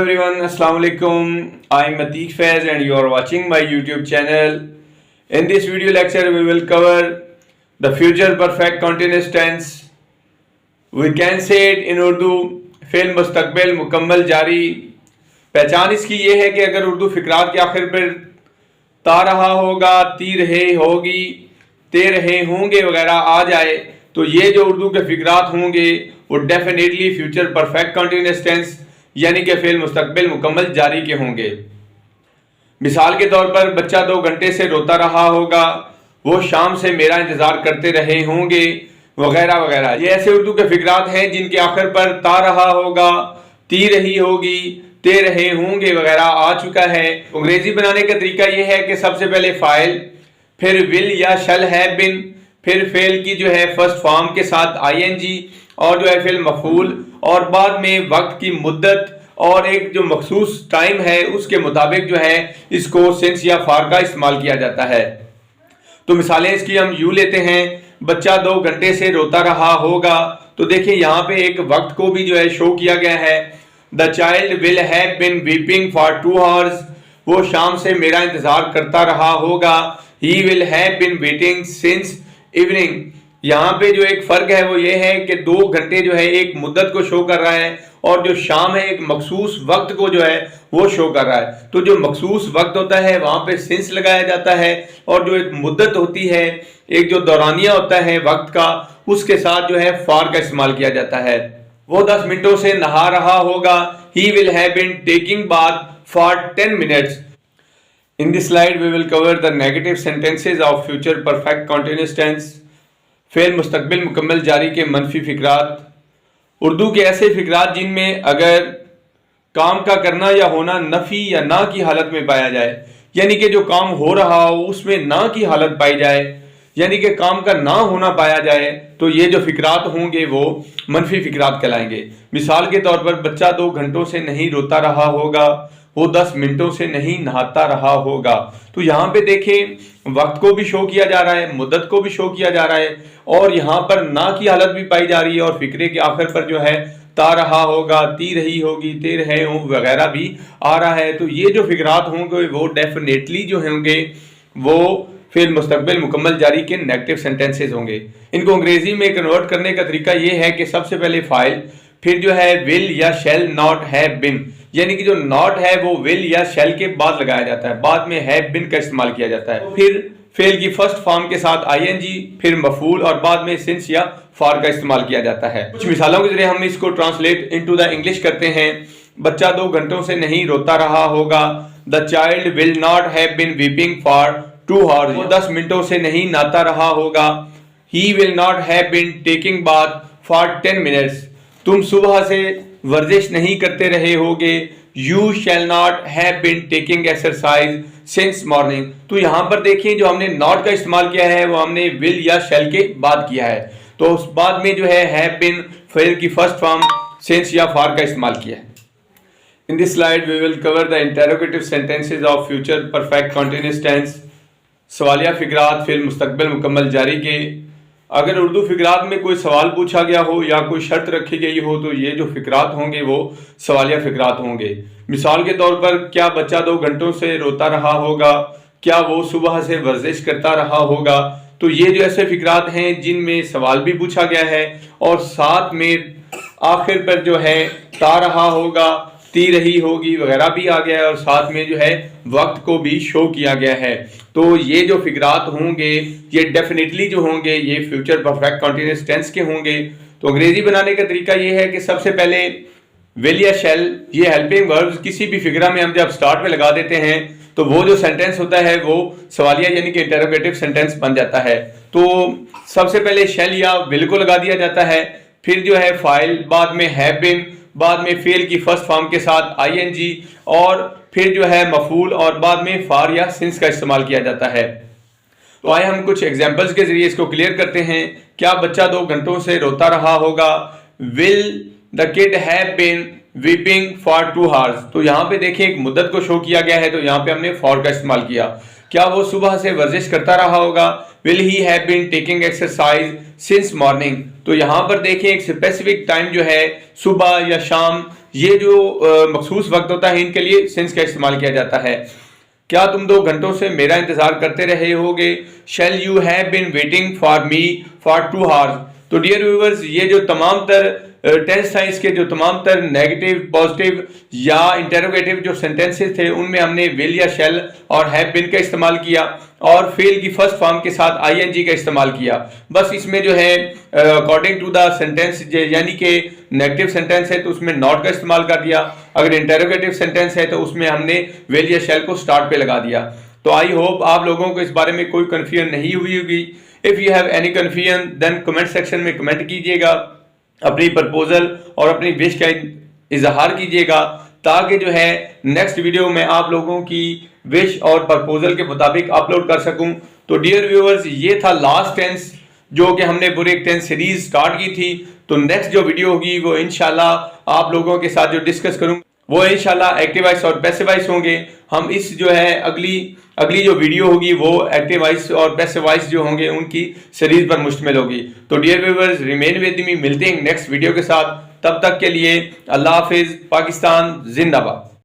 everyone, Assalamu alaikum. I am Atiq Faiz and you are watching my YouTube channel. In this video lecture we will cover the future perfect continuous tense. We can say it in Urdu फ़िल मुस्तक़बिल मुकम्मल जारी। पहचान इसकी ये है कि अगर उर्दू फ़िक्रात के आखिर पर ता रहा होगा, ती रहे होगी, ते रहे होंगे वगैरह आ जाए तो ये जो उर्दू के फ़िक्रात होंगे वो definitely future perfect continuous tense यानी कि फ़िल मुस्तक़बिल मुकम्मल जारी के होंगे। मिसाल के तौर पर बच्चा 2 घंटे से रोता रहा होगा, वो शाम से मेरा इंतज़ार करते रहे होंगे वगैरह वगैरह। ये ऐसे उर्दू के फ़िक्रात हैं जिनके आखिर पर ता रहा होगा, ती रही होगी, ते रहे होंगे वगैरह आ चुका है। अंग्रेज़ी बनाने का तरीका ये है कि सबसे पहले फ़ाइल, फिर विल या शल हैव बिन, फिर फेल की जो है फर्स्ट फॉर्म के साथ ING और जो है फिल मफूल और बाद में वक्त की मुद्दत और एक जो मखसूस टाइम है उसके मुताबिक जो है इसको सिंस या फार का इस्तेमाल किया जाता है। तो मिसालें इसकी हम यूँ लेते हैं, बच्चा 2 घंटे से रोता रहा होगा। तो देखिए यहाँ पे एक वक्त को भी जो है शो किया गया है। The child will have been weeping for 2 hours, वो शाम से मेरा इंतजार करता रहा होगा। He will have been waiting since evening. यहाँ पे जो एक फर्क है वो ये है कि 2 घंटे जो है एक मुद्दत को शो कर रहा है और जो शाम है एक मखसूस वक्त को जो है वो शो कर रहा है। तो जो मखसूस वक्त होता है वहां पे सिंस लगाया जाता है और जो एक मुद्दत होती है, एक जो दौरानिया होता है वक्त का, उसके साथ जो है फार का इस्तेमाल किया जाता है। वो 10 मिनटों से नहा रहा होगा। He will have been taking bath for 10 minutes. In this slide we will cover the negative sentences of future perfect continuous tense. फ़िल मुस्तक़बिल मुकम्मल जारी के मनफी फ़िक्रात। उर्दू के ऐसे फ़िक्रात जिनमें अगर काम का करना या होना नफ़ी या ना की हालत में पाया जाए, यानी कि जो काम हो रहा हो उसमें ना की हालत पाई जाए, यानी कि काम का ना होना पाया जाए, तो ये जो फ़िक्रात होंगे वो मनफी फ़िक्रात कहलाएंगे। मिसाल के तौर पर बच्चा 2 घंटों से नहीं रोता रहा होगा, वो 10 मिनटों से नहीं नहाता रहा होगा। तो यहाँ पे देखें वक्त को भी शो किया जा रहा है, मुद्दत को भी शो किया जा रहा है और यहाँ पर ना की हालत भी पाई जा रही है और फिक्रे के आखिर पर जो है ता रहा होगा, ती रही होगी, ते रहे हों वगैरह भी आ रहा है। तो ये जो फिक्रात होंगे वो डेफिनेटली जो होंगे वो फिर मुस्तक़बिल मुकम्मल जारी के नेगेटिव सेंटेंसेस होंगे। इनको अंग्रेजी में कन्वर्ट करने का तरीका ये है कि सबसे पहले फाइल, फिर जो है विल या शैल नॉट हैव बिन, यानी कि जो नॉट है वो विल या शैल के बाद लगाया जाता है, बाद में हैव बिन का इस्तेमाल किया जाता है। फिर फेल की फर्स्ट फॉर्म के साथ ING, फिर मफूल और बाद में सिंस या फॉर का इस्तेमाल किया जाता है। कुछ मिसालों के जरिए हम इसको ट्रांसलेट इनटू द इंग्लिश करते हैं। बच्चा 2 घंटों से नहीं रोता रहा होगा। The child will not have been weeping for 2 hours, वो 10 मिनटों से नहीं नहाता रहा होगा। He will not have been taking bath for 10 minutes, तुम सुबह से वर्जिश नहीं करते रहे होगे। You shall not have been taking exercise since morning. तो यहाँ पर देखिए जो हमने नॉट का इस्तेमाल किया है वो हमने विल या शैल के बाद किया है, तो उस बाद में जो है हैव बिन फेल की फर्स्ट फॉर्म सिंस या फॉर का इस्तेमाल किया है। In this slide we will cover the interrogative sentences of future perfect continuous tense. सवालिया फिक्रात फिल मुस्तक़बिल मुकम्मल जारी के। अगर उर्दू फ़िक्रात में कोई सवाल पूछा गया हो या कोई शर्त रखी गई हो तो ये जो फ़िक्रात होंगे वो सवालिया फ़िक्रात होंगे। मिसाल के तौर पर क्या बच्चा 2 घंटों से रोता रहा होगा, क्या वो सुबह से वर्जिश करता रहा होगा। तो ये जो ऐसे फ़िक्रात हैं जिनमें सवाल भी पूछा गया है और साथ में आखिर पर जो है ता रहा होगा, ती रही होगी वगैरह भी आ गया है और साथ में जो है वक्त को भी शो किया गया है। तो ये जो फिक्रात होंगे ये डेफिनेटली जो होंगे ये फ्यूचर परफेक्ट कंटिन्यूअस टेंस के होंगे। तो अंग्रेजी बनाने का तरीका ये है कि सबसे पहले विल या शैल, ये हेल्पिंग वर्ब्स किसी भी फिक्रा में हम जब स्टार्ट में लगा देते हैं तो वो जो सेंटेंस होता है वो सवालिया यानी कि इंटरोगेटिव सेंटेंस बन जाता है। तो सबसे पहले शैल या विल को लगा दिया जाता है, फिर जो है फाइल, बाद में हैव बिन, बाद में फेल की फर्स्ट फॉर्म के साथ ING और फिर जो है मफूल और बाद में फार या सिंस का इस्तेमाल किया जाता है। तो आइए हम कुछ एग्जांपल्स के जरिए इसको क्लियर करते हैं। क्या बच्चा 2 घंटों से रोता रहा होगा। Will the kid have been weeping for 2 hours. तो यहाँ पे देखिए एक मुद्दत को शो किया गया है तो यहाँ पे हमने फॉर का इस्तेमाल किया। क्या वो सुबह से वर्जिश करता रहा होगा। Will he have been taking exercise since morning. तो यहाँ पर देखिए एक स्पेसिफिक टाइम जो है सुबह या शाम ये जो मखसूस वक्त होता है इनके लिए सिंस का इस्तेमाल किया जाता है। क्या तुम 2 घंटों से मेरा इंतजार करते रहे होगे? Shall you have been waiting for me for 2 hours. तो डियर व्यूअर्स, ये जो तमाम तर टेंस था, इसके जो तमाम तर नेगेटिव, पॉजिटिव या इंटेरोगेटिव जो सेंटेंसेस थे उनमें हमने विल या शेल और हैव बीन का इस्तेमाल किया और फेल की फर्स्ट फॉर्म के साथ आईएनजी का इस्तेमाल किया। बस इसमें जो है अकॉर्डिंग टू द सेंटेंस, यानी कि नेगेटिव सेंटेंस है तो उसमें नॉट का इस्तेमाल कर दिया, अगर इंटेरोगेटिव सेंटेंस है तो उसमें हमने विल या शेल को स्टार्ट पे लगा दिया। तो आई होप आप लोगों को इस बारे में कोई कन्फ्यूजन नहीं हुई होगी। If you have any confusion then comment section में कमेंट कीजिएगा, अपनी प्रपोजल और अपनी विश का इजहार कीजिएगा, ताकि जो है नेक्स्ट वीडियो में आप लोगों की विश और प्रपोजल के मुताबिक अपलोड कर सकूं। तो डियर व्यूअर्स, ये था लास्ट टेंस जो कि हमने पूरी एक टेंस सीरीज स्टार्ट की थी। तो नेक्स्ट जो वीडियो होगी वो इंशाल्लाह आप लोगों के साथ जो डिस्कस करूं वो इंशाल्लाह एक्टिव वॉइस और पैसिव वॉइस होंगे। हम इस जो है अगली जो वीडियो होगी वो एक्टिव वॉइस और पैसिव वॉइस जो होंगे उनकी सीरीज पर मुश्तमिल होगी। तो dear viewers, remain with me, मिलते हैं नेक्स्ट वीडियो के साथ। तब तक के लिए अल्लाह हाफिज, पाकिस्तान जिंदाबाद।